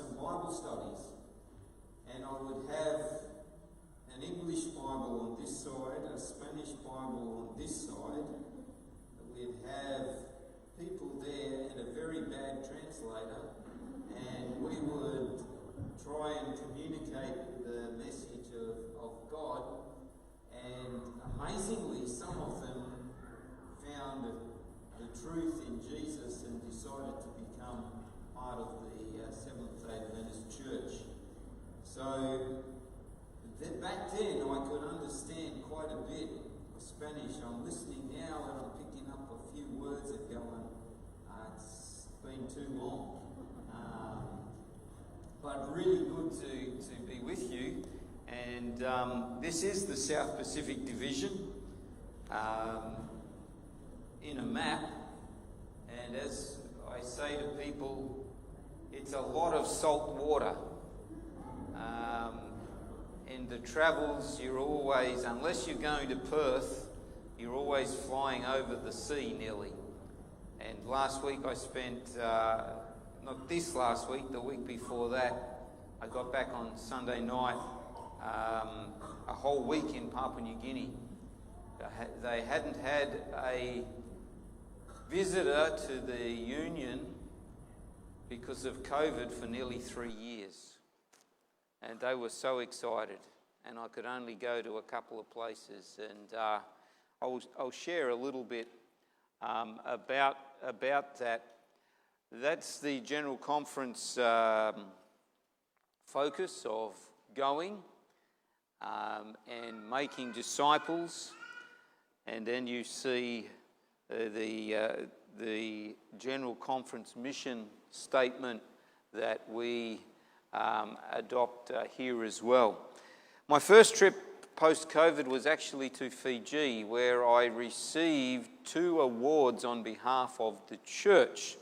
some Bible studies, and I would have an English Bible on this side, a Spanish Bible on this side. We'd have people there and a very bad translator, and we would try and communicate the message of God, and amazingly some of them found the truth in Jesus and decided to become part of the Seventh-day Adventist Church. So back then I could understand quite a bit of Spanish. I'm listening now and I'm picking up a few words and going, it's been too long. But really good to be with you. And this is the South Pacific Division in a map. And as I say to people, it's a lot of salt water. In the travels, you're always, unless you're going to Perth, you're always flying over the sea nearly. And last week I spent, not this last week, the week before that, I got back on Sunday night, a whole week in Papua New Guinea. They hadn't had a visitor to the Union because of COVID for nearly 3 years. And they were so excited, and I could only go to a couple of places. And I'll share a little bit about that. That's the General Conference focus of going and making disciples. And then you see the General Conference mission statement that we adopt here as well. My first trip post-COVID was actually to Fiji, where I received 2 awards on behalf of the church.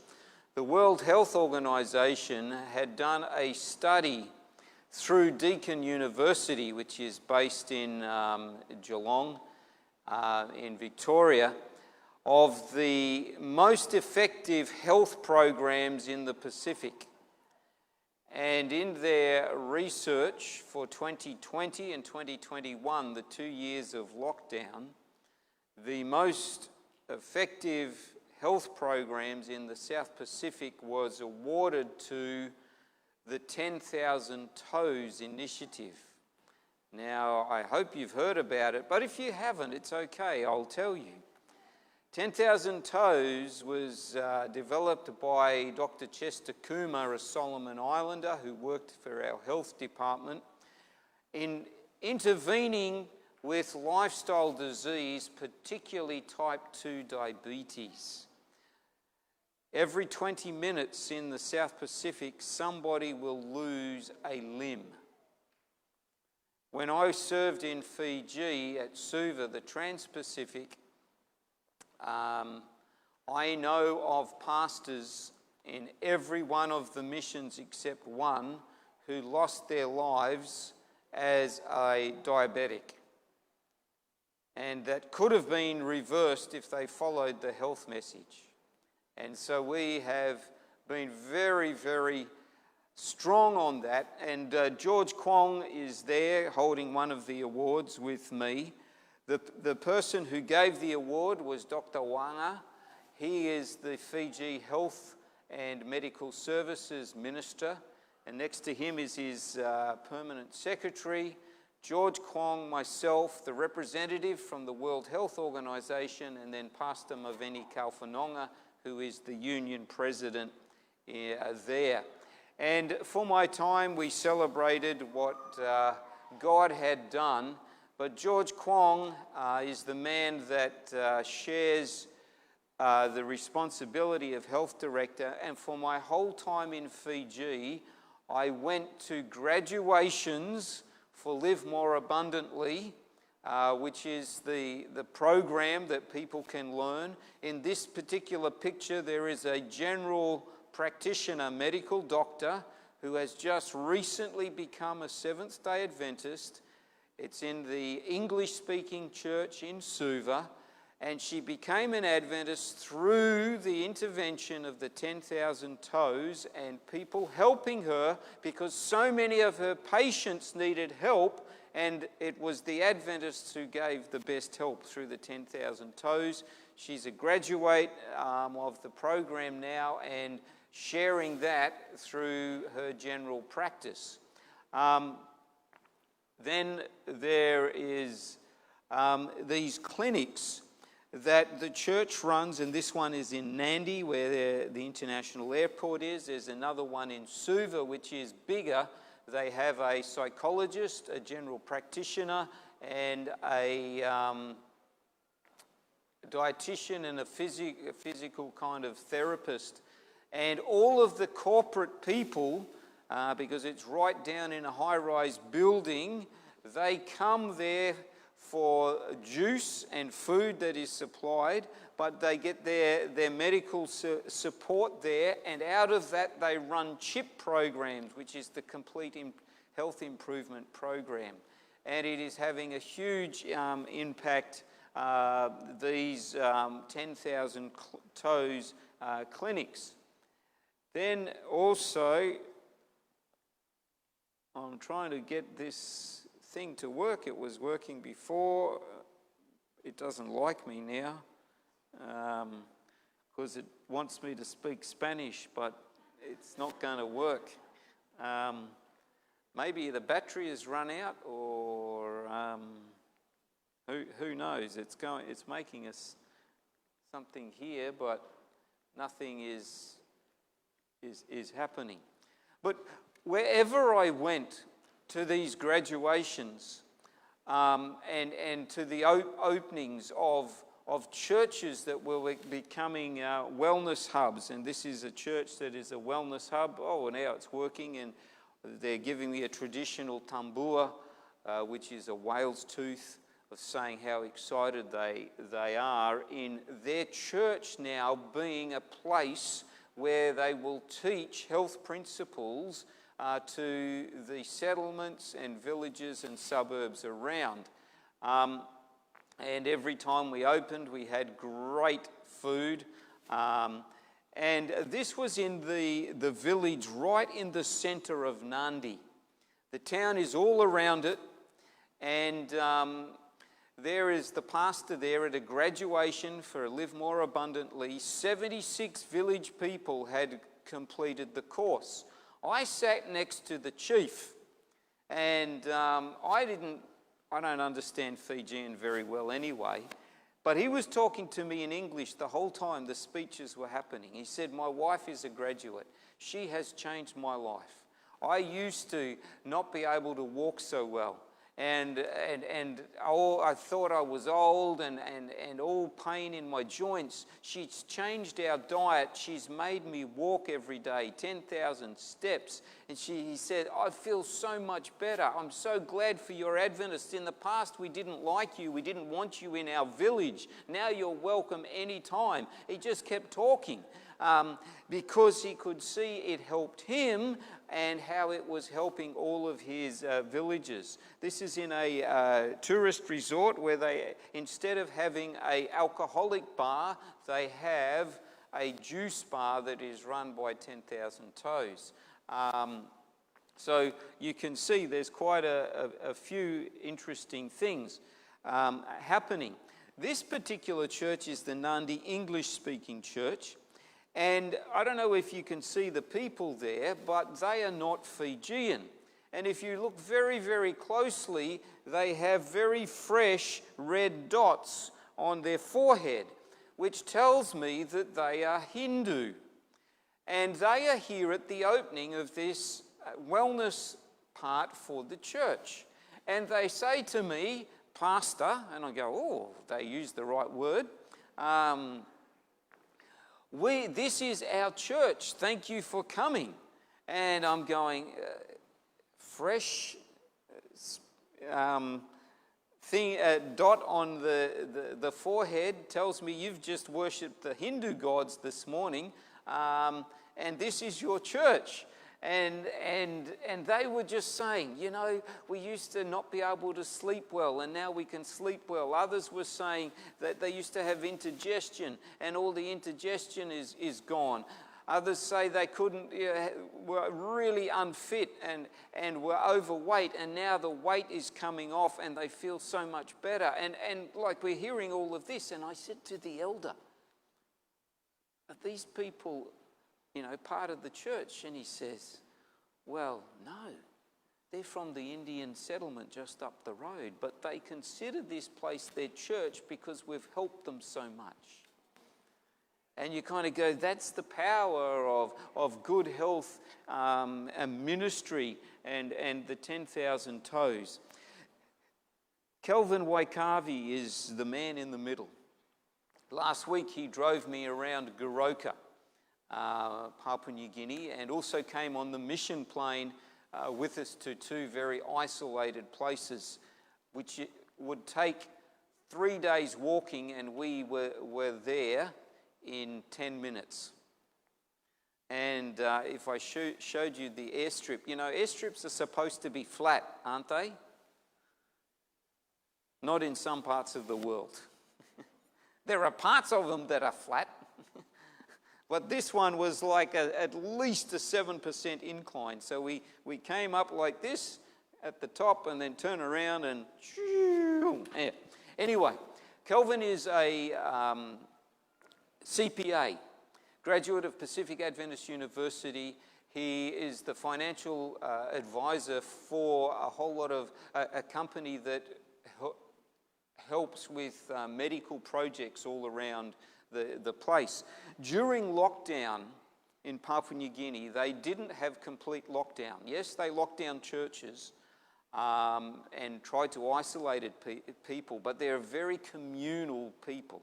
The World Health Organization had done a study through Deakin University, which is based in Geelong, in Victoria, of the most effective health programs in the Pacific. And in their research for 2020 and 2021, the 2 years of lockdown, the most effective health programs in the South Pacific was awarded to the 10,000 Toes initiative. Now, I hope you've heard about it, but if you haven't, it's okay, I'll tell you. 10,000 Toes was developed by Dr. Chester Coomer, a Solomon Islander who worked for our health department, in intervening with lifestyle disease, particularly type 2 diabetes. Every 20 minutes in the South Pacific, somebody will lose a limb. When I served in Fiji at Suva, the Trans-Pacific, I know of pastors in every one of the missions except one who lost their lives as a diabetic. And that could have been reversed if they followed the health message. And so we have been very, very strong on that. And George Kwong is there holding one of the awards with me. The person who gave the award was Dr. Wanga. He is the Fiji Health and Medical Services Minister. And next to him is his permanent secretary, George Kwong, myself, the representative from the World Health Organization, and then Pastor Maveni Kalfanonga, who is the union president there. And for my time, we celebrated what God had done. But George Kwong is the man that shares the responsibility of health director. And for my whole time in Fiji, I went to graduations for Live More Abundantly, which is the program that people can learn. In this particular picture, there is a general practitioner, medical doctor, who has just recently become a Seventh-day Adventist. It's in the English-speaking church in Suva, And she became an Adventist through the intervention of the 10,000 Toes and people helping her, because so many of her patients needed help, and it was the Adventists who gave the best help through the 10,000 Toes. She's a graduate of the program now and sharing that through her general practice. Then there is these clinics that the church runs, and this one is in Nandi, where the international airport is. There's another one in Suva, which is bigger. They have a psychologist, a general practitioner, and a dietitian and a physical kind of therapist. And all of the corporate people, because it's right down in a high-rise building, they come there for juice and food that is supplied, but they get their medical support there, and out of that they run CHIP programs, which is the Complete Health Improvement Program. And it is having a huge impact, these 10,000 Toes clinics. Then also, I'm trying to get this thing to work. It was working before. It doesn't like me now because it wants me to speak Spanish, but it's not going to work. Maybe the battery has run out, or who knows? It's making us something here, but nothing is happening. But wherever I went to these graduations and to the openings of churches that were becoming wellness hubs, and this is a church that is a wellness hub. Oh, now it's working, and they're giving me a traditional tambua, which is a whale's tooth, of saying how excited they are in their church now being a place where they will teach health principles to the settlements and villages and suburbs around. And every time we opened, we had great food. And this was in the village right in the centre of Nandi. The town is all around it, and there is the pastor there at a graduation for Live More Abundantly. 76 village people had completed the course. I sat next to the chief, and I don't understand Fijian very well anyway, but he was talking to me in English the whole time the speeches were happening. He said, "My wife is a graduate. She has changed my life. I used to not be able to walk so well. And I thought I was old and all pain in my joints. She's changed our diet. She's made me walk every day, 10,000 steps. And he said, I feel so much better. I'm so glad for your Adventists. In the past, we didn't like you. We didn't want you in our village. Now you're welcome anytime." He just kept talking because he could see it helped him and how it was helping all of his villages. This is in a tourist resort where they, instead of having an alcoholic bar, they have a juice bar that is run by 10,000 Toes. So you can see there's quite a few interesting things happening. This particular church is the Nandi English-speaking church. And I don't know if you can see the people there, but they are not Fijian. And if you look very, very closely, they have very fresh red dots on their forehead, which tells me that they are Hindu. And they are here at the opening of this wellness part for the church. And they say to me, "Pastor," and I go, "Oh, they used the right word. This is our church. Thank you for coming." And I'm going, fresh dot on the forehead tells me you've just worshipped the Hindu gods this morning, and this is your church. And they were just saying, you know, we used to not be able to sleep well and now we can sleep well. Others were saying that they used to have indigestion and all the indigestion is gone. Others say they couldn't, were really unfit and were overweight, and now the weight is coming off and they feel so much better. And like we're hearing all of this, and I said to the elder, are these people, you know, part of the church? And he says, well, no, they're from the Indian settlement just up the road, but they consider this place their church because we've helped them so much. And you kind of go, that's the power of good health and ministry and the 10,000 toes. Kelvin Waikavi is the man in the middle. Last week he drove me around Goroka, Papua New Guinea, and also came on the mission plane with us to two very isolated places, which would take 3 days walking, and we were there in 10 minutes. And if I showed you the airstrip, you know, airstrips are supposed to be flat, aren't they? Not in some parts of the world. There are parts of them that are flat, but this one was like at least a 7% incline. So we came up like this at the top and then turn around and yeah. Anyway, Kelvin is a CPA, graduate of Pacific Adventist University. He is the financial advisor for a whole lot of a company that helps with medical projects all around the place. During lockdown in Papua New Guinea, they didn't have complete lockdown. Yes, they locked down churches and tried to isolate people, but they're very communal people.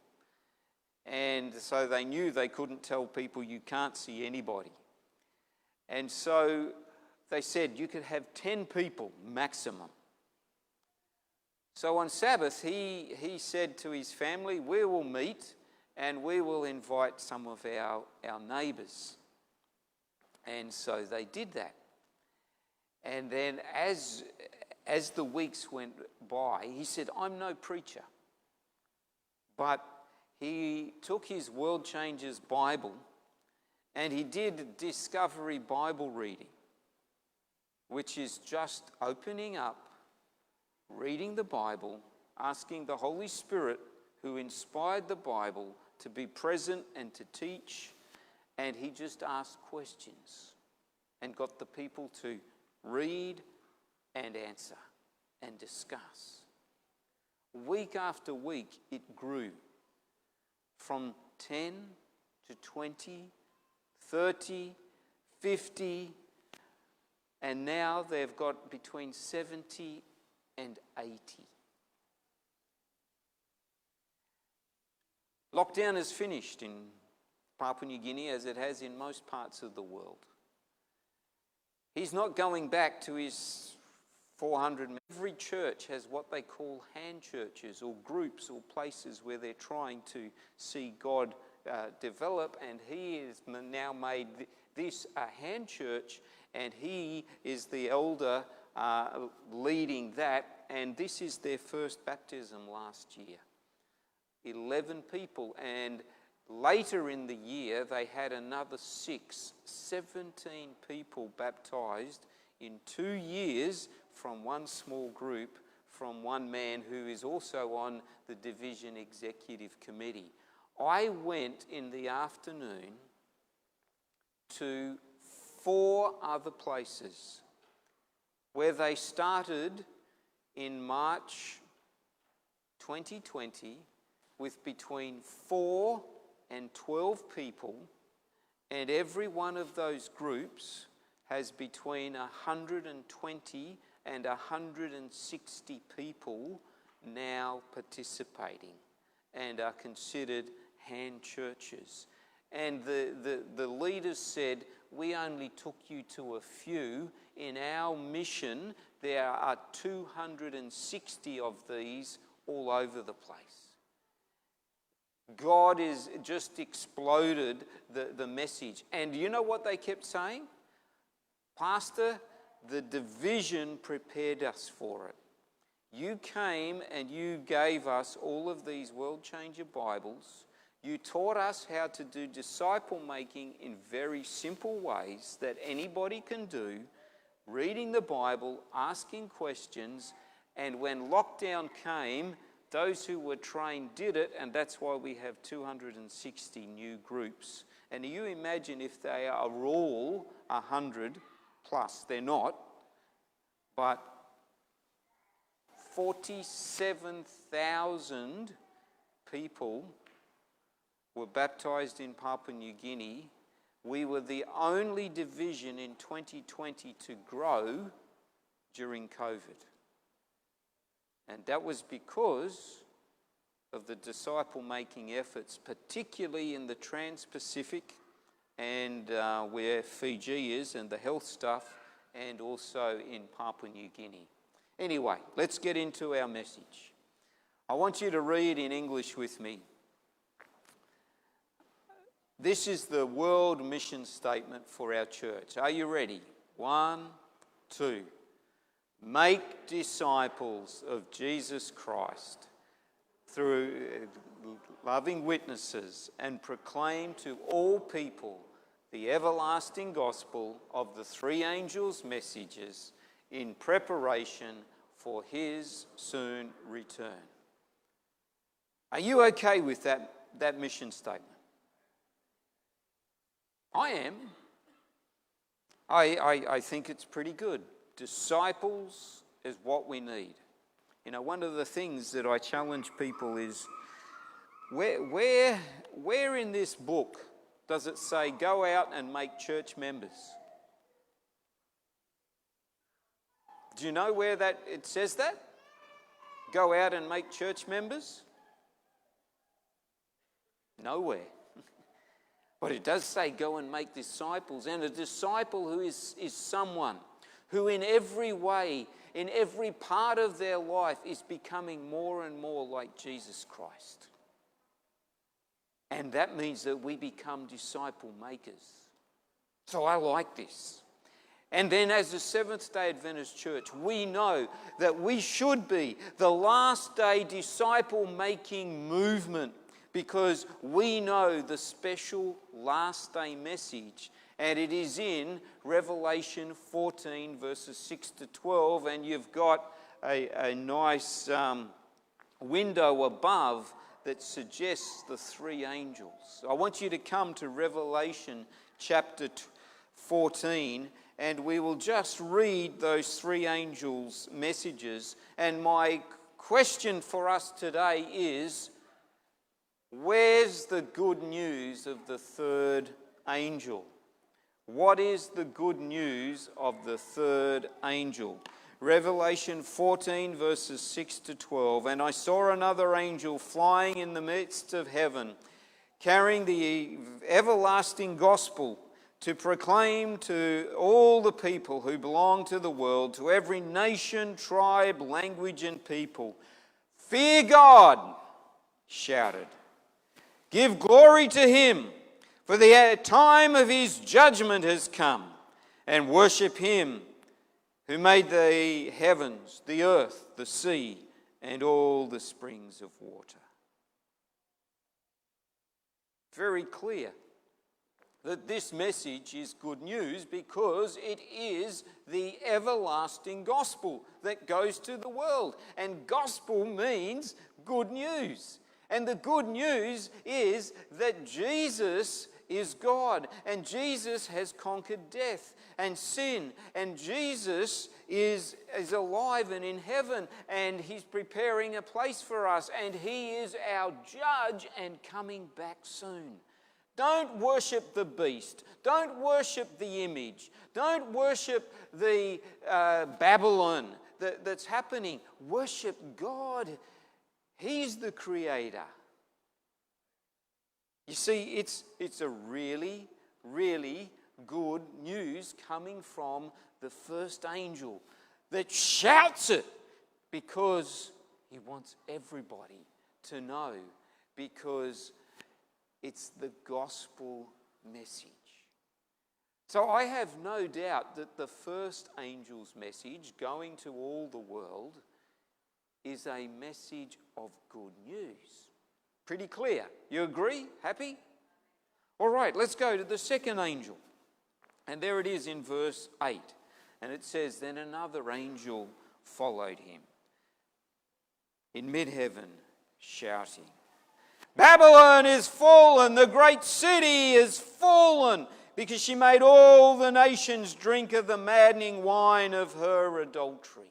And so they knew they couldn't tell people you can't see anybody. And so they said you could have 10 people maximum. So on Sabbath, he said to his family, we will meet and we will invite some of our neighbours. And so they did that. And then as the weeks went by, he said, I'm no preacher, but he took his World Changers Bible and he did Discovery Bible reading, which is just opening up, reading the Bible, asking the Holy Spirit who inspired the Bible to be present and to teach, and he just asked questions and got the people to read and answer and discuss. Week after week it grew from 10 to 20, 30, 50, and now they've got between 70 and 80. Lockdown is finished in Papua New Guinea, as it has in most parts of the world. He's not going back to his 400. Every church has what they call hand churches or groups or places where they're trying to see God develop, and he has now made this a hand church, and he is the elder leading that, and this is their first baptism last year. 11 people, and later in the year they had another 17 people baptized in 2 years from one small group, from one man who is also on the division executive committee. I went in the afternoon to 4 other places where they started in March 2020 with between 4 and 12 people, and every one of those groups has between 120 and 160 people now participating and are considered hand churches. And the leaders said, we only took you to a few. In our mission, there are 260 of these all over the place. God has just exploded the message. And you know what they kept saying? Pastor, the division prepared us for it. You came and you gave us all of these World Changer Bibles. You taught us how to do disciple making in very simple ways that anybody can do, reading the Bible, asking questions, and when lockdown came, those who were trained did it, and that's why we have 260 new groups. And you imagine if they are all 100 plus, they're not, but 47,000 people were baptized in Papua New Guinea. We were the only division in 2020 to grow during COVID. And that was because of the disciple-making efforts, particularly in the Trans-Pacific and where Fiji is and the health stuff, and also in Papua New Guinea. Anyway, let's get into our message. I want you to read in English with me. This is the world mission statement for our church. Are you ready? 1, 2. Make disciples of Jesus Christ through loving witnesses and proclaim to all people the everlasting gospel of the three angels' messages in preparation for his soon return. Are you okay with that mission statement? I am. I think it's pretty good. Disciples is what we need. You know, one of the things that I challenge people is, where in this book does it say go out and make church members? Do you know where it says that? Go out and make church members? Nowhere. But it does say go and make disciples. And a disciple who is someone who in every way, in every part of their life is becoming more and more like Jesus Christ. And that means that we become disciple makers. So I like this. And then as the Seventh-day Adventist Church, we know that we should be the last-day disciple-making movement, because we know the special last-day message, and it is in Revelation 14, verses 6 to 12, and you've got a nice window above that suggests the three angels. I want you to come to Revelation chapter 14, and we will just read those three angels' messages. And my question for us today is, where's the good news of the third angel? What is the good news of the third angel? Revelation 14 verses 6 to 12. And I saw another angel flying in the midst of heaven, carrying the everlasting gospel to proclaim to all the people who belong to the world, to every nation, tribe, language and people. Fear God, shouted. Give glory to him, for the time of his judgment has come, and worship him who made the heavens, the earth, the sea, and all the springs of water. Very clear that this message is good news, because it is the everlasting gospel that goes to the world. And gospel means good news. And the good news is that Jesus is God, and Jesus has conquered death and sin, and Jesus is alive and in heaven, and he's preparing a place for us, and he is our judge and coming back soon. Don't worship the beast. Don't worship the image. Don't worship the Babylon that's happening. Worship God. He's the creator. You see, it's a really, really good news coming from the first angel that shouts it, because he wants everybody to know, because it's the gospel message. So I have no doubt that the first angel's message going to all the world is a message of good news. Pretty clear. You agree? Happy? All right, let's go to the second angel. And there it is in verse 8. And it says, then another angel followed him in mid-heaven, shouting, Babylon is fallen, the great city is fallen, because she made all the nations drink of the maddening wine of her adulteries.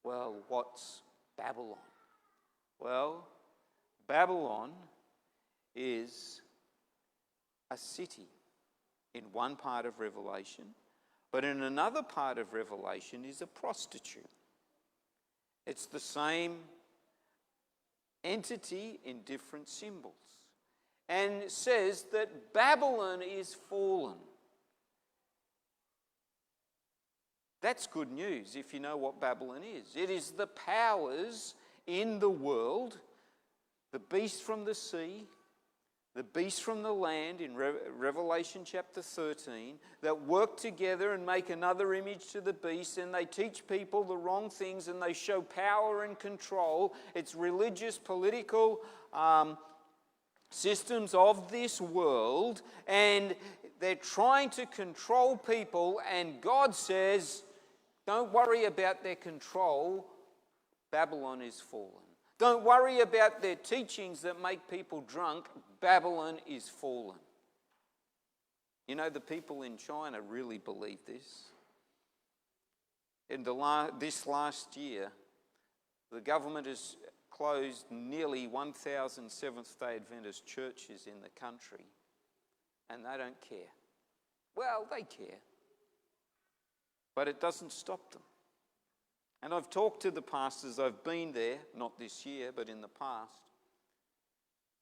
Well, what's Babylon? Well, Babylon is a city in one part of Revelation, but in another part of Revelation is a prostitute. It's the same entity in different symbols. And it says that Babylon is fallen. That's good news if you know what Babylon is. It is the powers in the world, the beast from the sea, the beast from the land in Revelation chapter 13, that work together and make another image to the beast, and they teach people the wrong things and they show power and control. It's religious, political systems of this world, and they're trying to control people, and God says, don't worry about their control. Babylon is fallen. Don't worry about their teachings that make people drunk. Babylon is fallen. You know, the people in China really believe this. In this last year, the government has closed nearly 1,000 Seventh-day Adventist churches in the country, and they don't care. Well, they care, but it doesn't stop them. And I've talked to the pastors, I've been there, not this year, but in the past,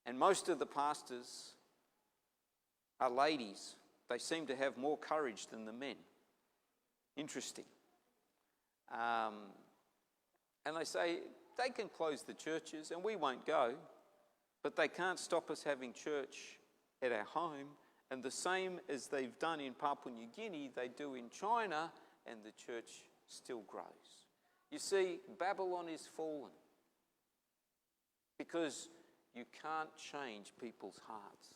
and most of the pastors are ladies. They seem to have more courage than the men. Interesting. And they say, they can close the churches and we won't go, but they can't stop us having church at our home. And the same as they've done in Papua New Guinea, they do in China, and the church still grows. You see, Babylon is fallen because you can't change people's hearts.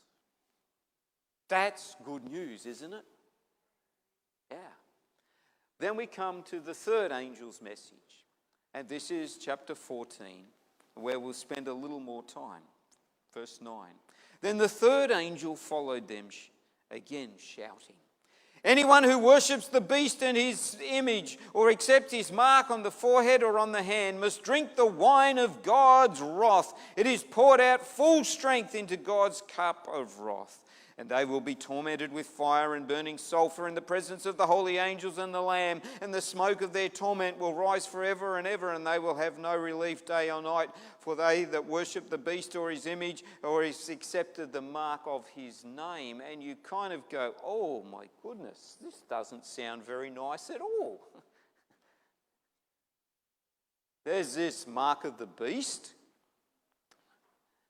That's good news, isn't it? Yeah. Then we come to the third angel's message. And this is chapter 14, where we'll spend a little more time. Verse 9. Then the third angel followed them, again shouting, anyone who worships the beast and his image, or accepts his mark on the forehead or on the hand, must drink the wine of God's wrath. It is poured out full strength into God's cup of wrath. And they will be tormented with fire and burning sulfur in the presence of the holy angels and the Lamb. And the smoke of their torment will rise forever and ever, and they will have no relief day or night. For they that worship the beast or his image or has accepted the mark of his name. And you kind of go, oh my goodness, this doesn't sound very nice at all. There's this mark of the beast.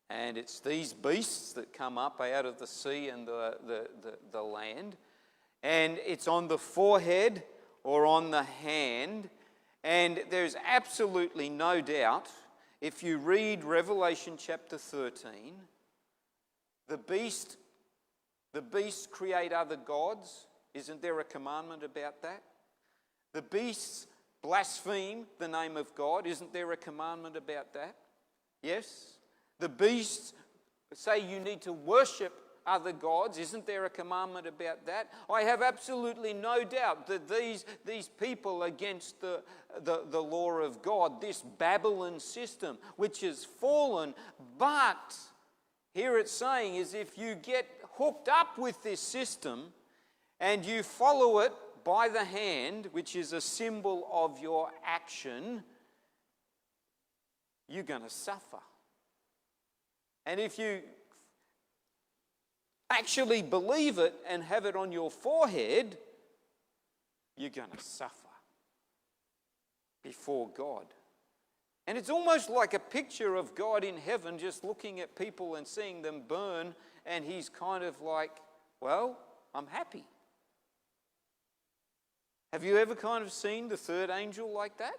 And it's these beasts that come up out of the sea and the land. And it's on the forehead or on the hand. And there's absolutely no doubt, if you read Revelation chapter 13, the beasts create other gods. Isn't there a commandment about that? The beasts blaspheme the name of God. Isn't there a commandment about that? Yes? The beasts say you need to worship other gods. Isn't there a commandment about that? I have absolutely no doubt that these people against the law of God, this Babylon system, which is fallen, but here it's saying is if you get hooked up with this system and you follow it by the hand, which is a symbol of your action, you're going to suffer. And if you actually believe it and have it on your forehead, you're going to suffer before God. And it's almost like a picture of God in heaven just looking at people and seeing them burn, and he's kind of like, well, I'm happy. Have you ever kind of seen the third angel like that?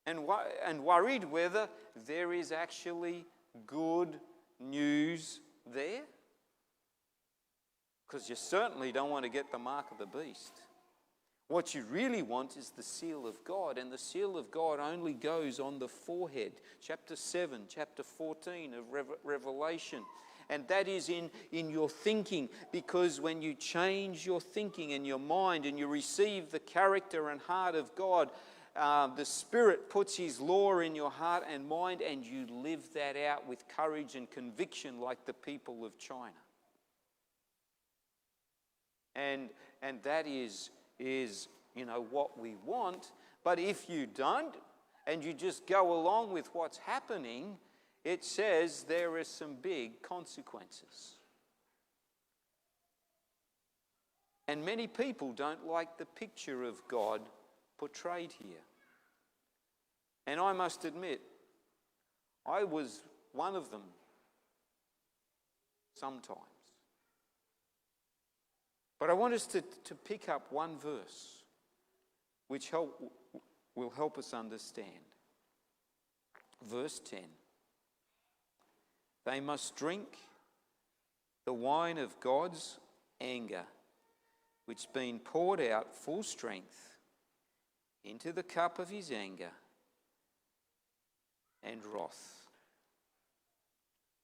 And worried whether there is actually good news there? Because you certainly don't want to get the mark of the beast. What you really want is the seal of God, and the seal of God only goes on the forehead. Chapter 7, chapter 14 of Revelation. And that is in your thinking, because when you change your thinking and your mind and you receive the character and heart of God, the Spirit puts His law in your heart and mind, and you live that out with courage and conviction like the people of China. And that is what we want. But if you don't, and you just go along with what's happening, it says there are some big consequences. And many people don't like the picture of God portrayed here. And I must admit, I was one of them sometimes. But I want us to pick up one verse which will help us understand. Verse 10. They must drink the wine of God's anger, which being poured out full strength into the cup of His anger and wrath.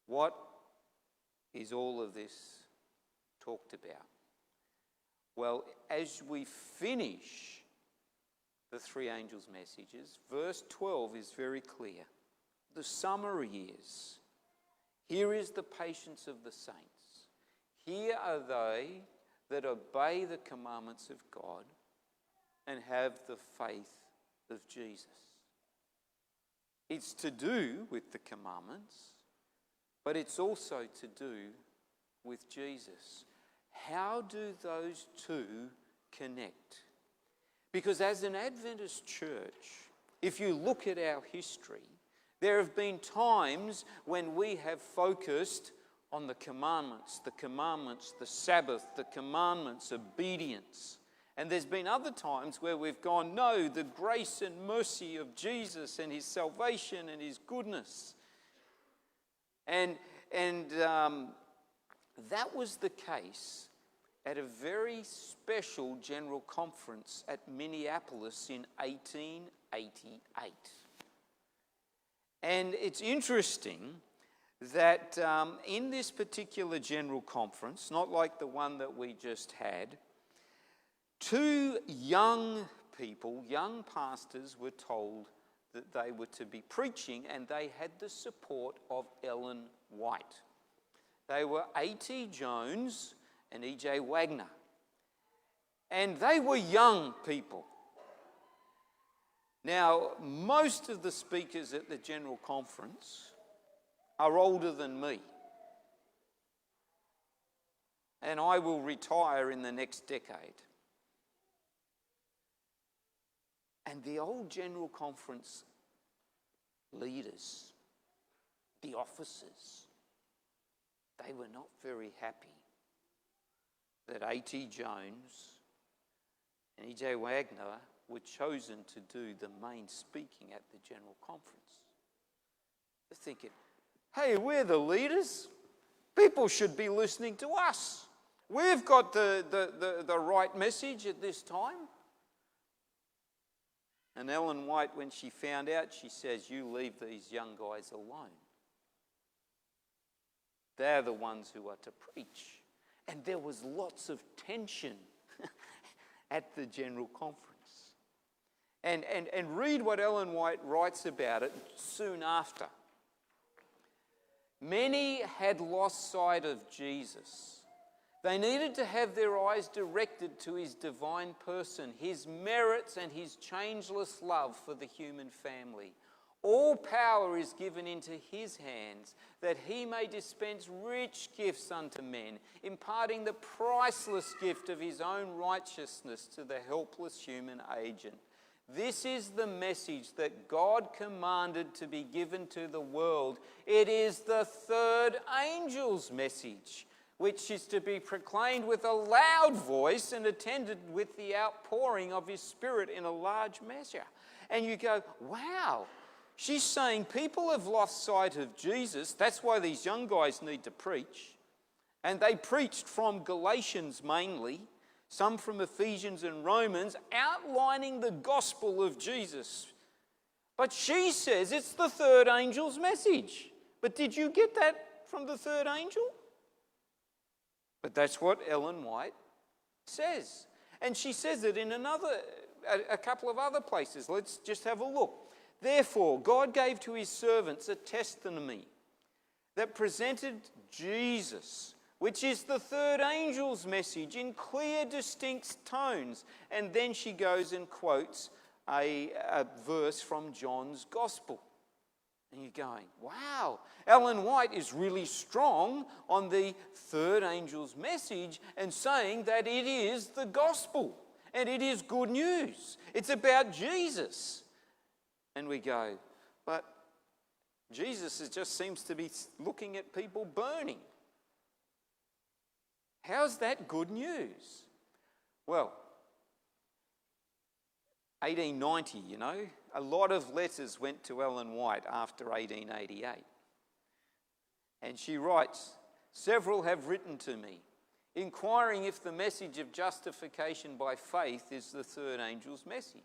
What is all of this talked about? Well, as we finish the three angels' messages, verse 12 is very clear. The summary is, here is the patience of the saints. Here are they that obey the commandments of God and have the faith of Jesus. It's to do with the commandments, but it's also to do with Jesus. How do those two connect? Because as an Adventist church, if you look at our history, there have been times when we have focused on the commandments, the Sabbath, the commandments, obedience. And there's been other times where we've gone, no, the grace and mercy of Jesus and His salvation and His goodness. And that was the case at a very special general conference at Minneapolis in 1888. And it's interesting that in this particular general conference, not like the one that we just had, two young people, young pastors, were told that they were to be preaching, and they had the support of Ellen White. They were A.T. Jones and E.J. Wagner. And they were young people. Now, most of the speakers at the general conference are older than me. And I will retire in the next decade. And the old general conference leaders, the officers, they were not very happy that A.T. Jones and E.J. Wagner were chosen to do the main speaking at the general conference. They're thinking, hey, we're the leaders. People should be listening to us. We've got the right message at this time. And Ellen White, when she found out, she says, you leave these young guys alone. They're the ones who are to preach. And there was lots of tension at the general conference. And read what Ellen White writes about it soon after. Many had lost sight of Jesus. They needed to have their eyes directed to His divine person, His merits and His changeless love for the human family. All power is given into His hands, that He may dispense rich gifts unto men, imparting the priceless gift of His own righteousness to the helpless human agent. This is the message that God commanded to be given to the world. It is the third angel's message. which is to be proclaimed with a loud voice and attended with the outpouring of his Spirit in a large measure. And you go, wow, she's saying people have lost sight of Jesus. That's why these young guys need to preach. And they preached from Galatians mainly, some from Ephesians and Romans, outlining the gospel of Jesus. But she says it's the third angel's message. But did you get that from the third angel? But that's what Ellen White says. And she says it in a couple of other places. Let's just have a look. Therefore, God gave to his servants a testimony that presented Jesus, which is the third angel's message, in clear, distinct tones. And then she goes and quotes a verse from John's Gospel. And you're going, wow, Ellen White is really strong on the third angel's message and saying that it is the gospel and it is good news. It's about Jesus. And we go, but Jesus just seems to be looking at people burning. How's that good news? Well, 1890, a lot of letters went to Ellen White after 1888. And she writes, several have written to me, inquiring if the message of justification by faith is the third angel's message.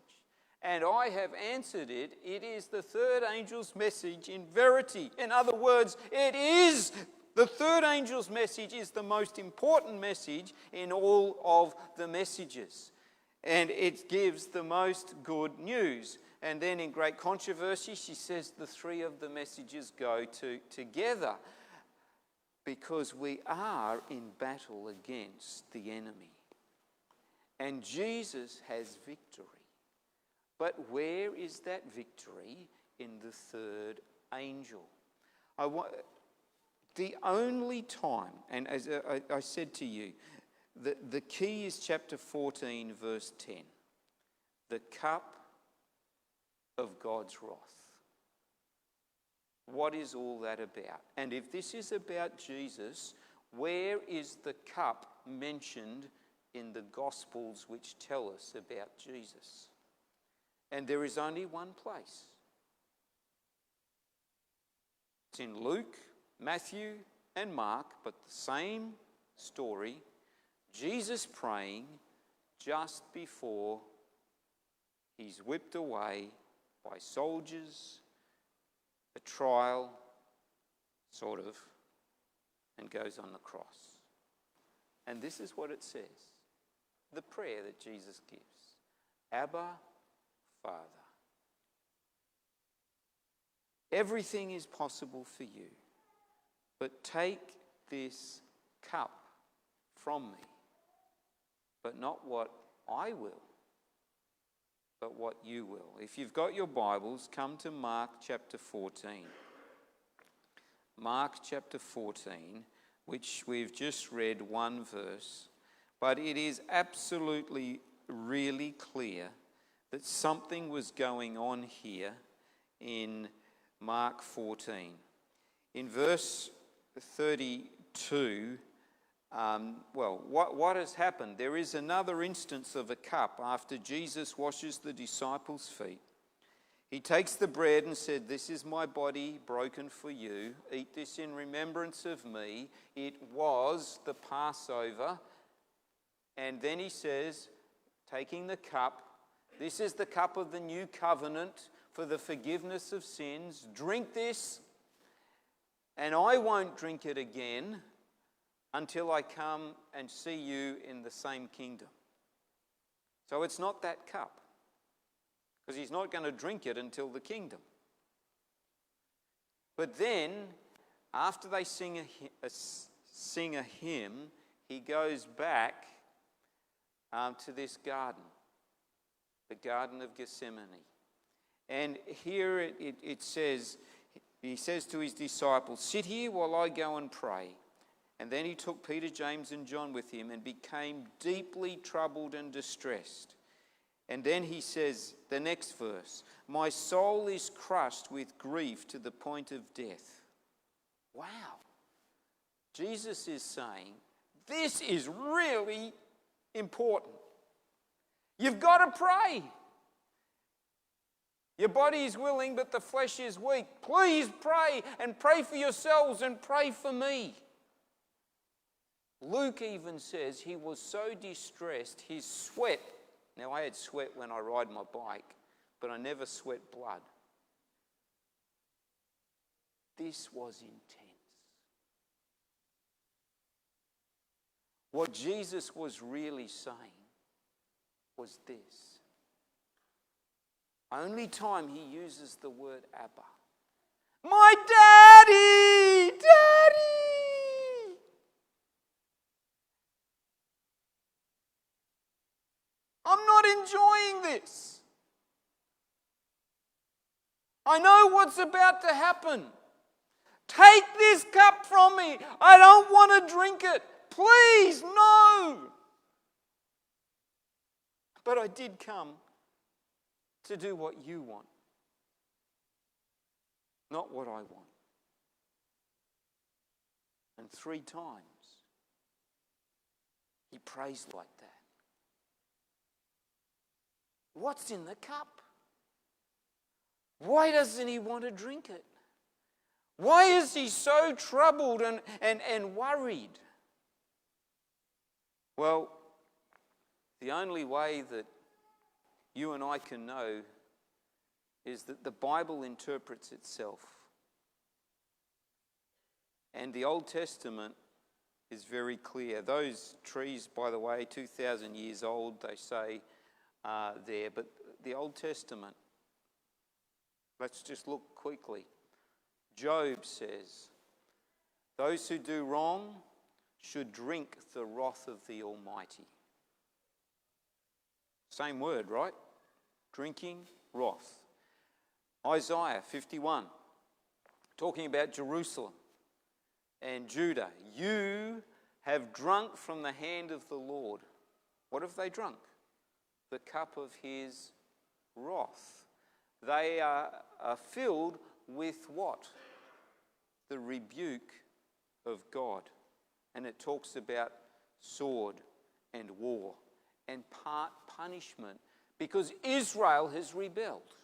And I have answered it, it is the third angel's message in verity. In other words, the third angel's message is the most important message in all of the messages. And it gives the most good news. And then in great controversy, she says the three of the messages go together because we are in battle against the enemy. And Jesus has victory. But where is that victory? In the third angel. The only time, and as I said to you, the key is chapter 14, verse 10. The cup of God's wrath. What is all that about? And if this is about Jesus, where is the cup mentioned in the Gospels which tell us about Jesus? And there is only one place. It's in Luke, Matthew, and Mark, but the same story. Jesus praying just before he's whipped away by soldiers, a trial, sort of, and goes on the cross. And this is what it says, the prayer that Jesus gives. Abba, Father. Everything is possible for you, but take this cup from me. But not what I will, but what you will. If you've got your Bibles, come to Mark chapter 14. Mark chapter 14, which we've just read one verse, but it is absolutely really clear that something was going on here in Mark 14. In verse 32, what has happened? There is another instance of a cup after Jesus washes the disciples' feet. He takes the bread and said, "This is my body broken for you. Eat this in remembrance of me." It was the Passover. And then he says, taking the cup, "This is the cup of the new covenant for the forgiveness of sins. Drink this, and I won't drink it again until I come and see you in the same kingdom." So it's not that cup, because he's not going to drink it until the kingdom. But then, after they sing a hymn, he goes back to this garden, the Garden of Gethsemane. And here it says, he says to his disciples, "Sit here while I go and pray." And then he took Peter, James, and John with him and became deeply troubled and distressed. And then he says, the next verse, "My soul is crushed with grief to the point of death." Wow. Jesus is saying, this is really important. You've got to pray. Your body is willing, but the flesh is weak. Please pray, and pray for yourselves and pray for me. Luke even says he was so distressed, his sweat. Now, I had sweat when I ride my bike, but I never sweat blood. This was intense. What Jesus was really saying was this. Only time he uses the word Abba. My daddy! Daddy! I'm not enjoying this. I know what's about to happen. Take this cup from me. I don't want to drink it. Please, no. But I did come to do what you want, not what I want. And 3 times he prays like that. What's in the cup? Why doesn't he want to drink it? Why is he so troubled and worried? Well, the only way that you and I can know is that the Bible interprets itself. And the Old Testament is very clear. Those trees, by the way, 2,000 years old, they say there. But the Old Testament, let's just look quickly. Job says, those who do wrong should drink the wrath of the Almighty. Same word, right? Drinking wrath. Isaiah 51, talking about Jerusalem and Judah. You have drunk from the hand of the Lord. What have they drunk? The cup of his wrath. They are filled with what? The rebuke of God. And it talks about sword and war and punishment because Israel has rebelled.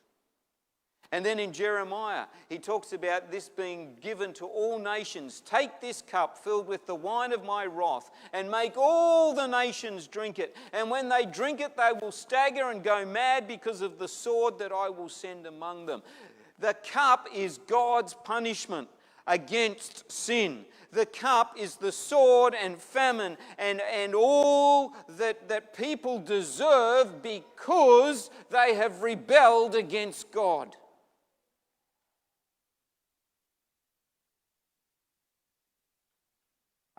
And then in Jeremiah, he talks about this being given to all nations. Take this cup filled with the wine of my wrath and make all the nations drink it. And when they drink it, they will stagger and go mad because of the sword that I will send among them. The cup is God's punishment against sin. The cup is the sword and famine and all that people deserve because they have rebelled against God.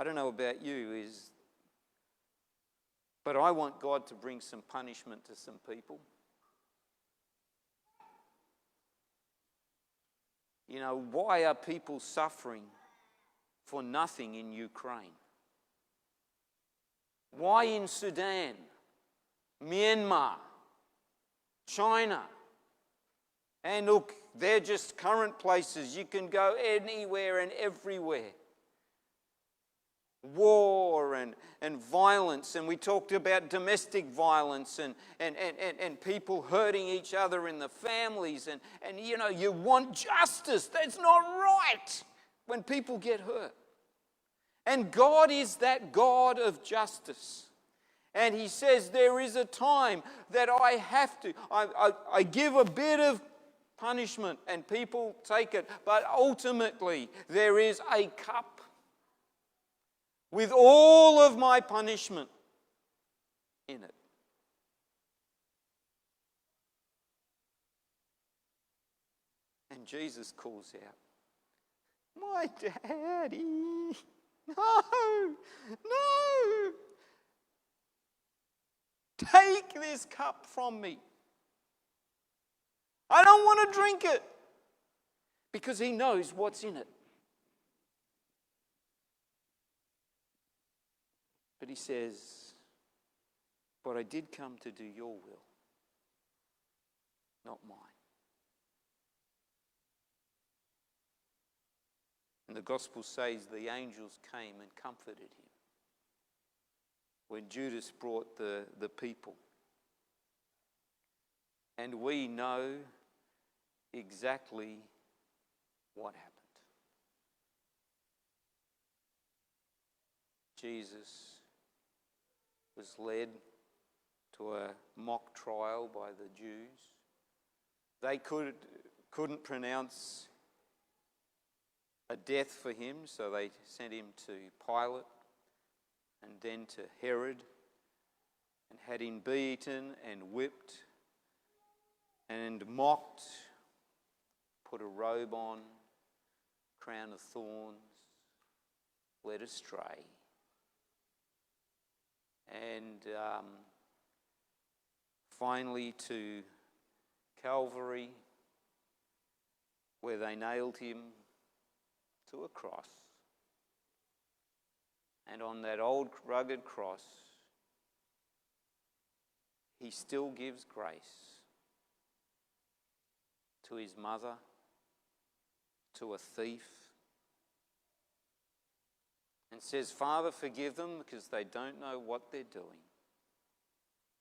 I don't know about you, but I want God to bring some punishment to some people. You know, why are people suffering for nothing in Ukraine? Why in Sudan, Myanmar, China? And look, they're just current places. You can go anywhere and everywhere. War and violence, and we talked about domestic violence and people hurting each other in the families, and you know, you want justice. That's not right when people get hurt. And God is that God of justice. And he says there is a time that I have to, I give a bit of punishment and people take it, but ultimately there is a cup with all of my punishment in it. And Jesus calls out, my daddy, no, take this cup from me. I don't want to drink it, because he knows what's in it. But he says, but I did come to do your will, not mine. And the gospel says the angels came and comforted him when Judas brought the people. And we know exactly what happened. Jesus was led to a mock trial by the Jews. They couldn't pronounce a death for him, so they sent him to Pilate and then to Herod and had him beaten and whipped and mocked, put a robe on, crown of thorns, led astray. And finally to Calvary, where they nailed him to a cross. And on that old rugged cross, he still gives grace to his mother, to a thief, and says, Father, forgive them because they don't know what they're doing.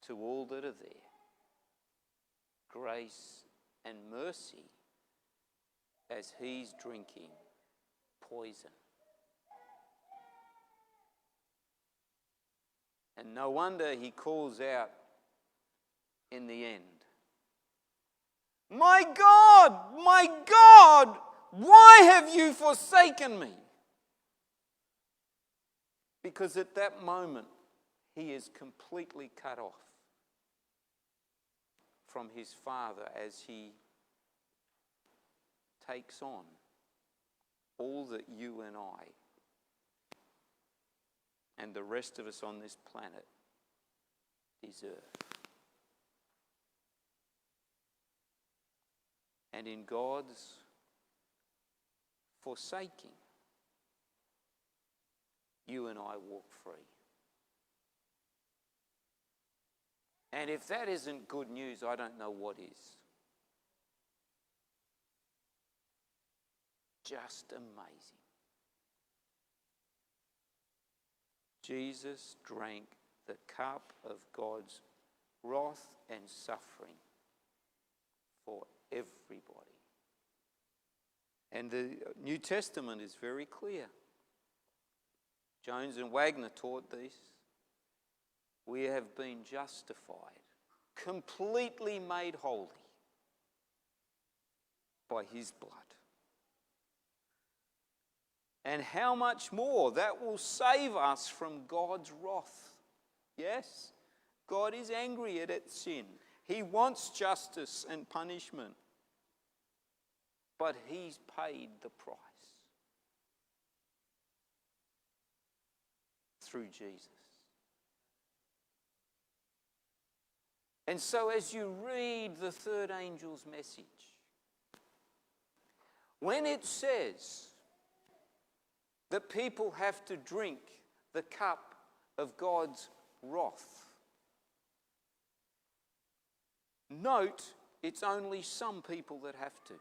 To all that are there, grace and mercy as he's drinking poison. And no wonder he calls out in the end, my God, why have you forsaken me? Because at that moment, he is completely cut off from his Father as he takes on all that you and I and the rest of us on this planet deserve. And in God's forsaking, you and I walk free. And if that isn't good news, I don't know what is. Just amazing. Jesus drank the cup of God's wrath and suffering for everybody. And the New Testament is very clear. Jones and Wagner taught this. We have been justified, completely made holy by his blood. And how much more that will save us from God's wrath. Yes, God is angry at sin. He wants justice and punishment. But he's paid the price through Jesus. And so as you read the third angel's message, when it says that people have to drink the cup of God's wrath, note it's only some people that have to.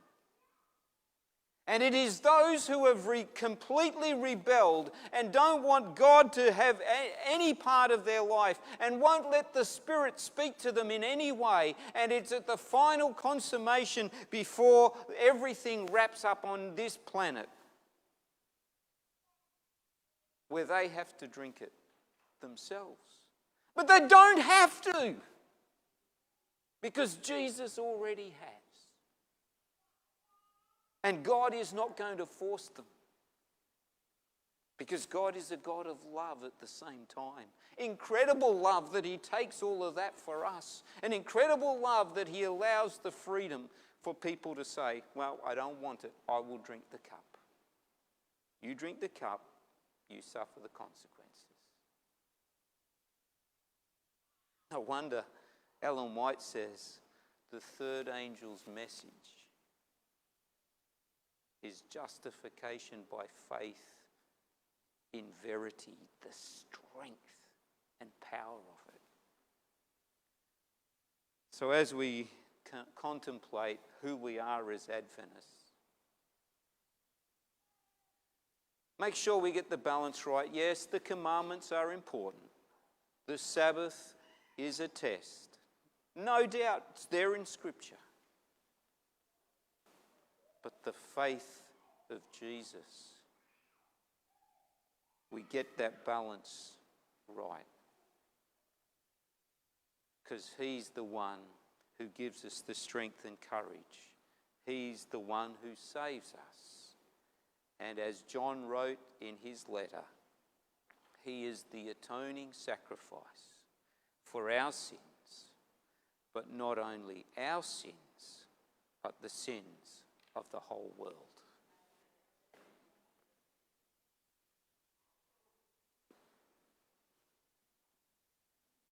And it is those who have completely rebelled and don't want God to have any part of their life and won't let the Spirit speak to them in any way. And it's at the final consummation before everything wraps up on this planet where they have to drink it themselves. But they don't have to, because Jesus already has. And God is not going to force them, because God is a God of love at the same time. Incredible love that he takes all of that for us. An incredible love that he allows the freedom for people to say, well, I don't want it, I will drink the cup. You drink the cup, you suffer the consequences. No wonder Ellen White says the third angel's message is justification by faith in verity, the strength and power of it. So as we contemplate who we are as Adventists, Make sure we get the balance right. Yes, the commandments are important. The Sabbath is a test. No doubt, it's there in Scripture. But the faith of Jesus, we get that balance right. Because he's the one who gives us the strength and courage. He's the one who saves us. And as John wrote in his letter, he is the atoning sacrifice for our sins, but not only our sins, but the sins of the whole world.